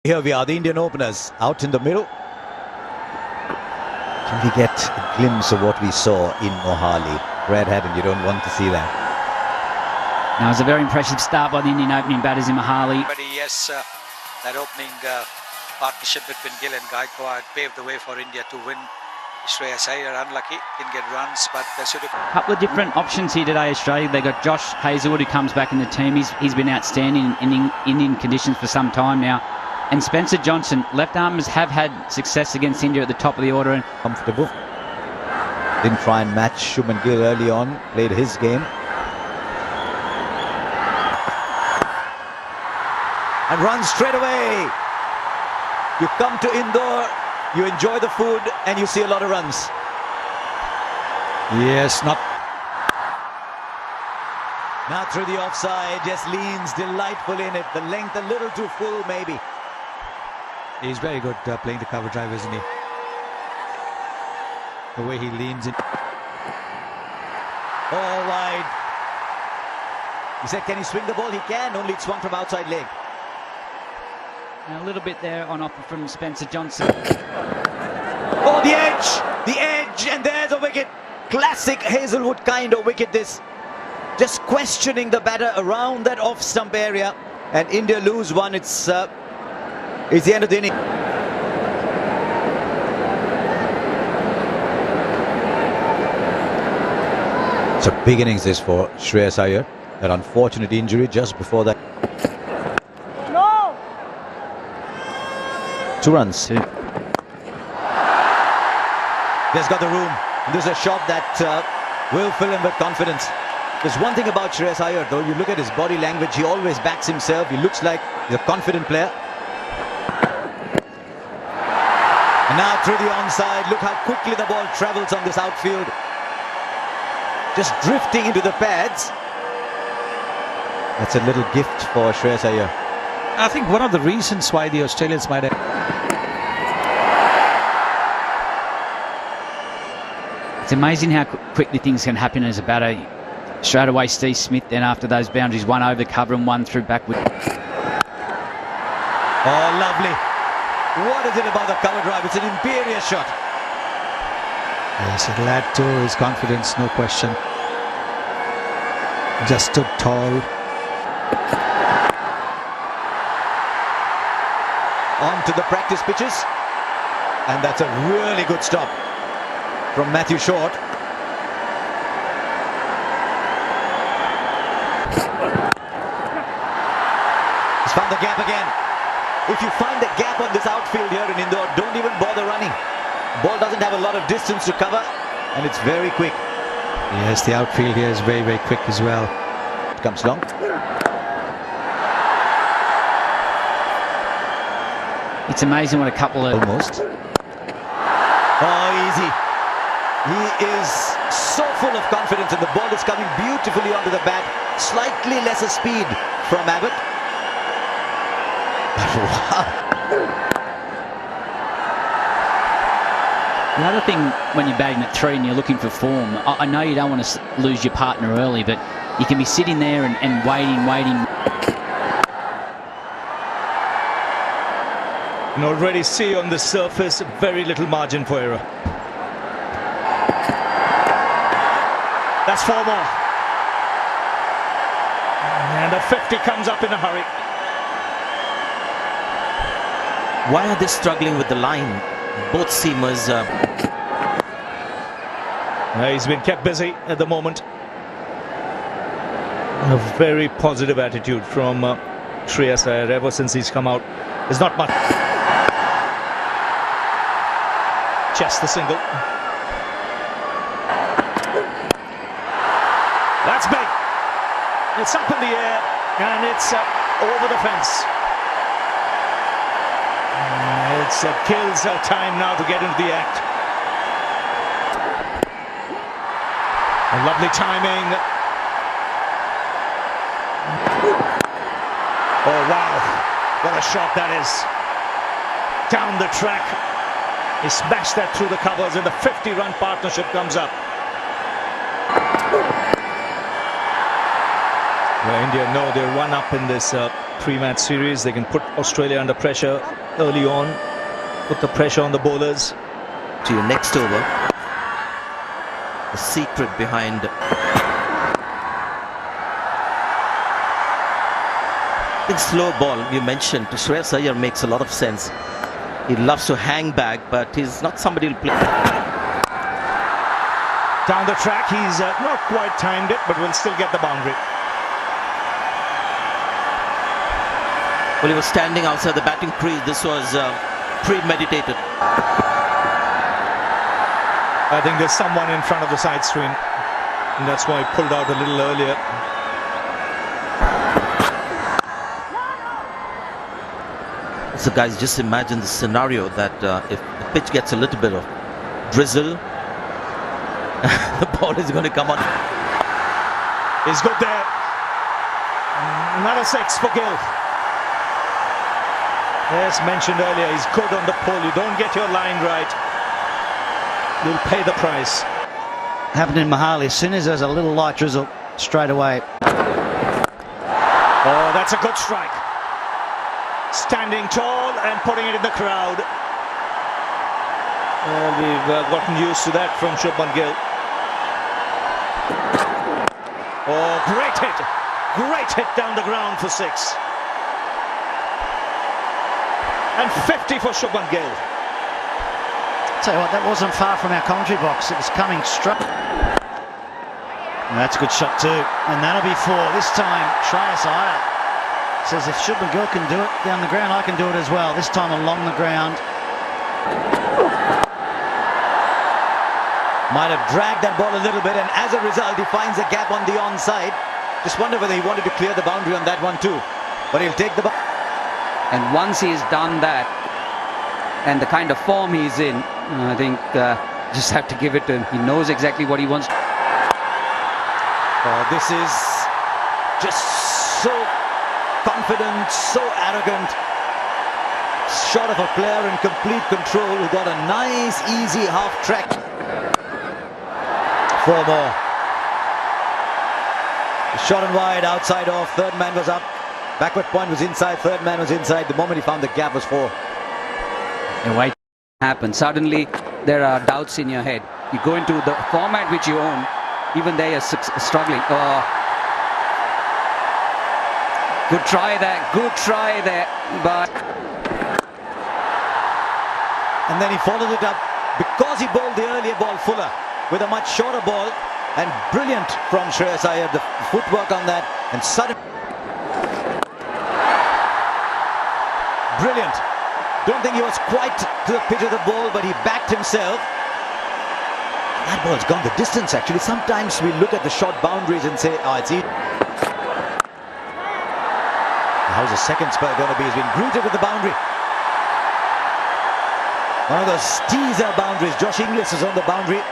Here we are, the Indian openers out in the middle. Can we get a glimpse of what we saw in Mohali? Red hat, and you don't want to see that. Now, it was a very impressive start by the Indian opening batters in Mohali. But yes, that opening partnership between Gill and Gaikwad paved the way for India to win. Shreyas Iyer unlucky, didn't get runs, but they should have. A couple of different options here today, Australia. They got Josh Hazlewood, who comes back in the team. He's been outstanding in Indian conditions for some time now. And Spencer Johnson, left armers have had success against India at the top of the order. And comfortable. Didn't try and match Shubman Gill early on, played his game. And runs straight away. You come to Indore, you enjoy the food, and you see a lot of runs. Yes, not. Now through the offside, just leans delightful in it. The length a little too full, maybe. He's very good playing the cover drive, isn't he? The way he leans in. All wide. He said, can he swing the ball? He can, only it's swung from outside leg. a little bit there on offer from Spencer Johnson. Oh, the edge, and there's a wicket. Classic Hazlewood kind of wicket this. Just questioning the batter around that off-stump area, and India lose one. It's the end of the inning. It's a big innings this for Shreyas Iyer. That unfortunate injury just before that. No. 2 runs. There's got the room. This is a shot that will fill him with confidence. There's one thing about Shreyas Iyer, though. You look at his body language. He always backs himself. He looks like he's a confident player. And now through the onside. Look how quickly the ball travels on this outfield. Just drifting into the pads. That's a little gift for Shreyas Iyer. I think one of the reasons why the Australians might have... It's amazing how quickly things can happen as a batter. Straight away, Steve Smith, then after those boundaries, one over the cover and one through backward. Oh, lovely. What is it about the cover drive? It's an imperious shot. Yes, it'll add to his confidence, no question. Just stood tall. On to the practice pitches. And that's a really good stop from Matthew Short. He's found the gap again. If you find the gap on this outfield here in Indore, don't even bother running. Ball doesn't have a lot of distance to cover, and it's very quick. Yes, the outfield here is very, very quick as well. It comes long. It's amazing what a couple of... Almost. Oh, easy. He is so full of confidence, and the ball is coming beautifully onto the bat. Slightly lesser speed from Abbott. Wow. The other thing, when you're batting at 3 and you're looking for form, I know you don't want to lose your partner early, but you can be sitting there and waiting. And already see on the surface very little margin for error. That's 4 more. And a 50 comes up in a hurry. Why are they struggling with the line? Both seamers. He's been kept busy at the moment. A very positive attitude from Shreyas Iyer ever since he's come out. There's not much. Chest the single. That's big. It's up in the air and it's over the fence. It kills our time now to get into the act. A lovely timing. Oh wow, what a shot that is. Down the track. He smashed that through the covers and the 50-run partnership comes up. Well, India know they're 1 up in this 3-match series. They can put Australia under pressure early on, put the pressure on the bowlers. To your next over, the secret behind the slow ball you mentioned to Shreyas Iyer makes a lot of sense. He loves to hang back, but he's not somebody who'll play. Down the track, he's not quite timed it, but will still get the boundary. Well, he was standing outside the batting crease. This was premeditated. I think there's someone in front of the side screen, and that's why he pulled out a little earlier. So guys, just imagine the scenario that if the pitch gets a little bit of drizzle, the ball is going to come on. He's good there. Another 6 for Gill. As mentioned earlier, he's good on the pull. You don't get your line right, you'll pay the price. Happened in Mahali. As soon as there's a little light drizzle, straight away. Oh, that's a good strike. Standing tall and putting it in the crowd. Well, we've gotten used to that from Shubman Gill. Oh, great hit. Great hit down the ground for 6. And 50 for Shubman Gill. Tell you what, that wasn't far from our commentary box. It was coming straight. And that's a good shot too. And that'll be 4. This time, Shreyas Iyer says if Shubman Gill can do it down the ground, I can do it as well. This time along the ground. Might have dragged that ball a little bit, and as a result, he finds a gap on the onside. Just wonder whether he wanted to clear the boundary on that one too. But he'll take the ball. And once he's done that, and the kind of form he's in, I think just have to give it to him. He knows exactly what he wants. Oh, this is just so confident, so arrogant. Shot of a player in complete control who got a nice, easy half track. 4 more. Shot and wide, outside off. Third man was up. Backward point was inside. Third man was inside. The moment he found the gap was 4. And why happen? Suddenly there are doubts in your head. You go into the format which you own, even they are struggling. Oh. Good try there, but... And then he followed it up because he bowled the earlier ball fuller with a much shorter ball, and brilliant from Shreyas Iyer, the footwork on that, and sudden... Brilliant. Don't think he was quite to the pitch of the ball, but he backed himself. That ball's gone the distance actually. Sometimes we look at the short boundaries and say, oh, it's easy. How's the second spell going to be? He's been greeted with the boundary. One of those teaser boundaries. Josh Inglis is on the boundary.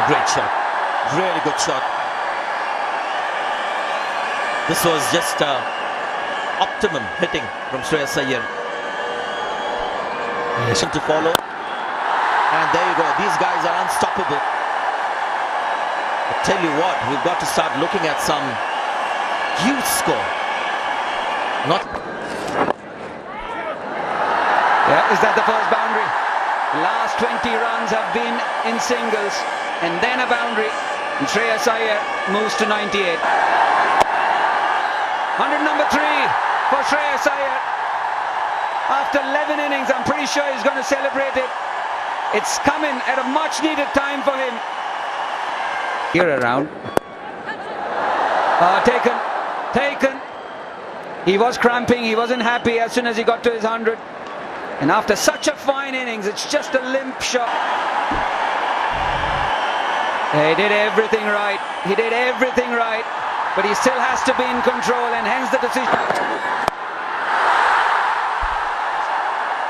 Great shot. Really good shot. This was just optimum hitting from Shreyas Iyer. Listen to follow. And there you go. These guys are unstoppable. I tell you what, we've got to start looking at some huge score. Not... Yeah, is that the first boundary? The last 20 runs have been in singles, and then a boundary, and Shreyas Iyer moves to 98. 100 number 3 for Shreyas Iyer. After 11 innings, I'm pretty sure he's going to celebrate it. It's coming at a much needed time for him. Here around. Taken. He was cramping, he wasn't happy as soon as he got to his 100. And after such a fine innings, it's just a limp shot. He did everything right. But he still has to be in control, and hence the decision.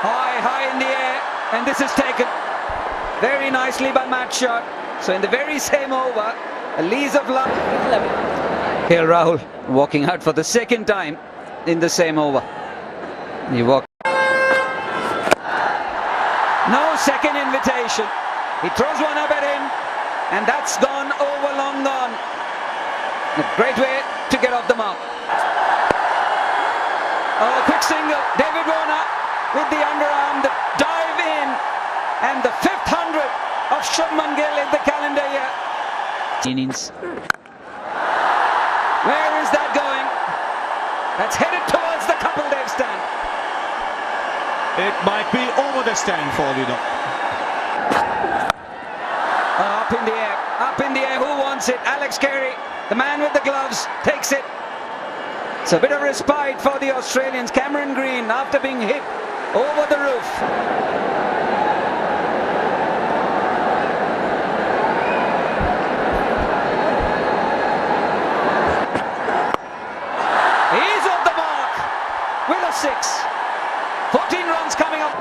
High in the air, and this is taken very nicely by Matt Shot. So in the very same over, a lease of luck. Here Rahul walking out for the second time in the same over. He walked. No second invitation. He throws one up at him, and that's gone over, long gone. A great way to get Oh, quick single. David Warner with the underarm, the dive in, and the 500 of Shubman Gill in the calendar year. Innings. Where is that going? That's headed towards the couple Dave stand. It might be over the stand for all you know. Up in the air, up in the air. Who wants it? Alex Carey, the man with the gloves, takes it. It's a bit of respite for the Australians. Cameron Green, after being hit over the roof. He's off the mark with a 6. 14 runs coming up.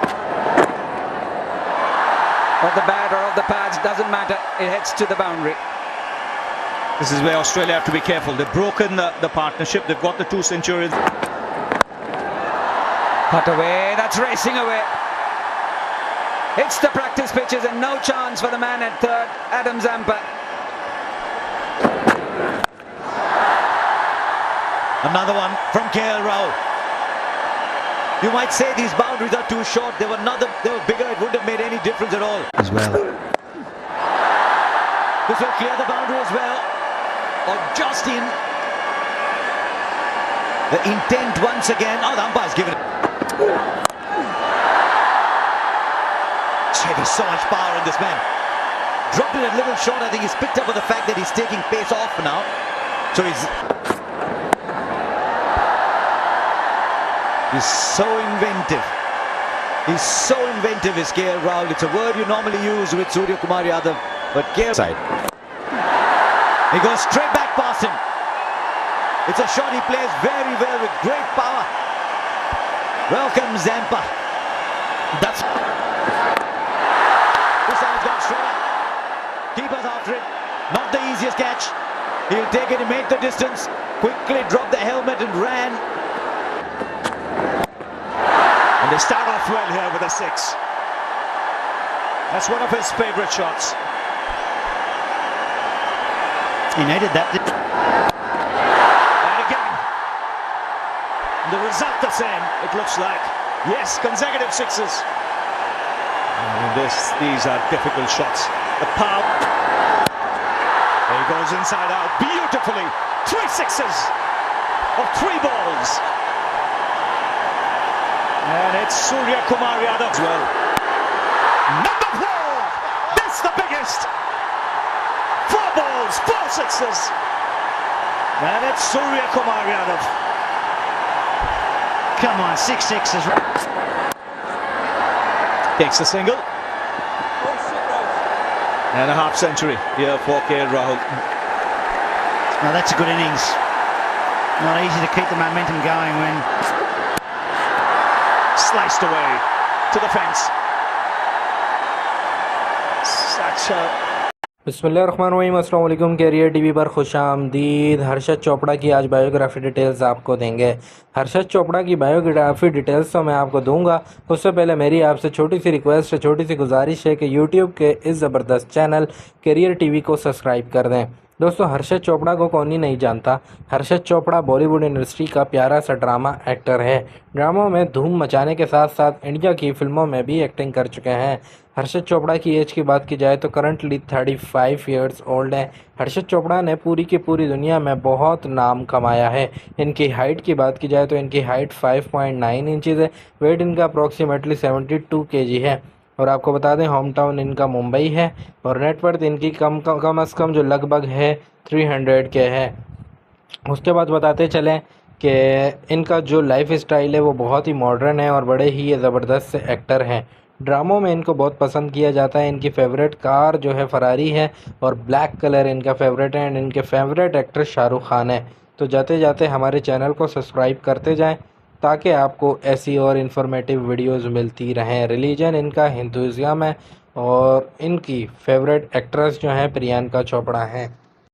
Of the bat or of the pads, doesn't matter. It heads to the boundary. This is where Australia have to be careful. They've broken the partnership. They've got the 2 centuries. Cut away, that's racing away. It's the practice pitches and no chance for the man at third, Adam Zampa. Another one from KL Rahul. You might say these boundaries are too short. They were bigger. It wouldn't have made any difference at all. as well. This will clear the boundary as well. Or just in. The intent once again. Oh, the umpire's given it. There's so much power in this man. Dropped it a little short. I think he's picked up on the fact that he's taking pace off now. So he's so inventive. He's so inventive, is KL Rahul. It's a word you normally use with Surya Kumar Yadav, but KL side. He goes straight back past him. It's a shot he plays very well with great power. Welcome Zampa. That's this time it's gone straight up. Keeper's after it. Not the easiest catch. He'll take it, he made the distance. Quickly dropped the helmet and ran. And they start off well here with a 6. That's one of his favourite shots. He needed that. And again, the result the same, it looks like. Yes, consecutive 6s. And these are difficult shots. The power. There he goes inside out beautifully. 3 6s of 3 balls. And it's Surya Kumar Yadav as well. Number 4! That's the biggest! 4 balls, 4 6s. And it's Surya Kumar Yadav. Come on, 6 6s. Takes the single. And a half century here for KL Rahul. Now that's a good innings. Not easy to keep the momentum going when Sliced away to the fence. Such a बिस्मिल्लाहिर्रहमानिर्रहीम, अस्सलाम वालेकुम। Career TV पर खुशामदीद। हर्षद चोपड़ा की आज biography details आपको देंगे। हर्षद चोपड़ा की biography details तो मैं आपको दूंगा, उससे पहले मेरी आपसे छोटी सी रिक्वेस्ट है, छोटी सी गुजारिश है कि यूट्यूब के इस ज़बरदस्त चैनल कैरियर टीवी को सब्सक्राइब कर दें। दोस्तों, हर्षद चोपड़ा को कौन ही नहीं जानता। हर्षद चोपड़ा बॉलीवुड इंडस्ट्री का प्यारा सा ड्रामा एक्टर है। ड्रामों में धूम मचाने के साथ साथ इंडिया की फिल्मों में भी एक्टिंग कर चुके हैं। हर्षद चोपड़ा की एज की बात की जाए तो करंटली 35 ईयर्स ओल्ड है। हर्षद चोपड़ा ने पूरी की पूरी दुनिया में बहुत नाम कमाया है। इनकी हाइट की बात की जाए तो इनकी हाइट 5.9 इंचज़ है। वेट इनका अप्रॉक्सीमेटली 72 kg है। और आपको बता दें, होम टाउन इनका मुंबई है और नेटवर्थ इनकी कम अज़ कम जो लगभग है 300 के है। उसके बाद बताते चलें कि इनका जो लाइफ स्टाइल है वो बहुत ही मॉडर्न है और बड़े ही ज़बरदस्त से एक्टर हैं। ड्रामों में इनको बहुत पसंद किया जाता है। इनकी फेवरेट कार जो है फरारी है और ब्लैक कलर इनका फेवरेट है। एंड इनके फेवरेट एक्टर शाहरुख खान है। तो जाते जाते हमारे चैनल को सब्सक्राइब करते जाएं ताकि आपको ऐसी और इन्फॉर्मेटिव वीडियोस मिलती रहें। रिलीजन इनका हिंदुइज़्म है और इनकी फेवरेट एक्ट्रेस जो हैं प्रियंका चोपड़ा हैं।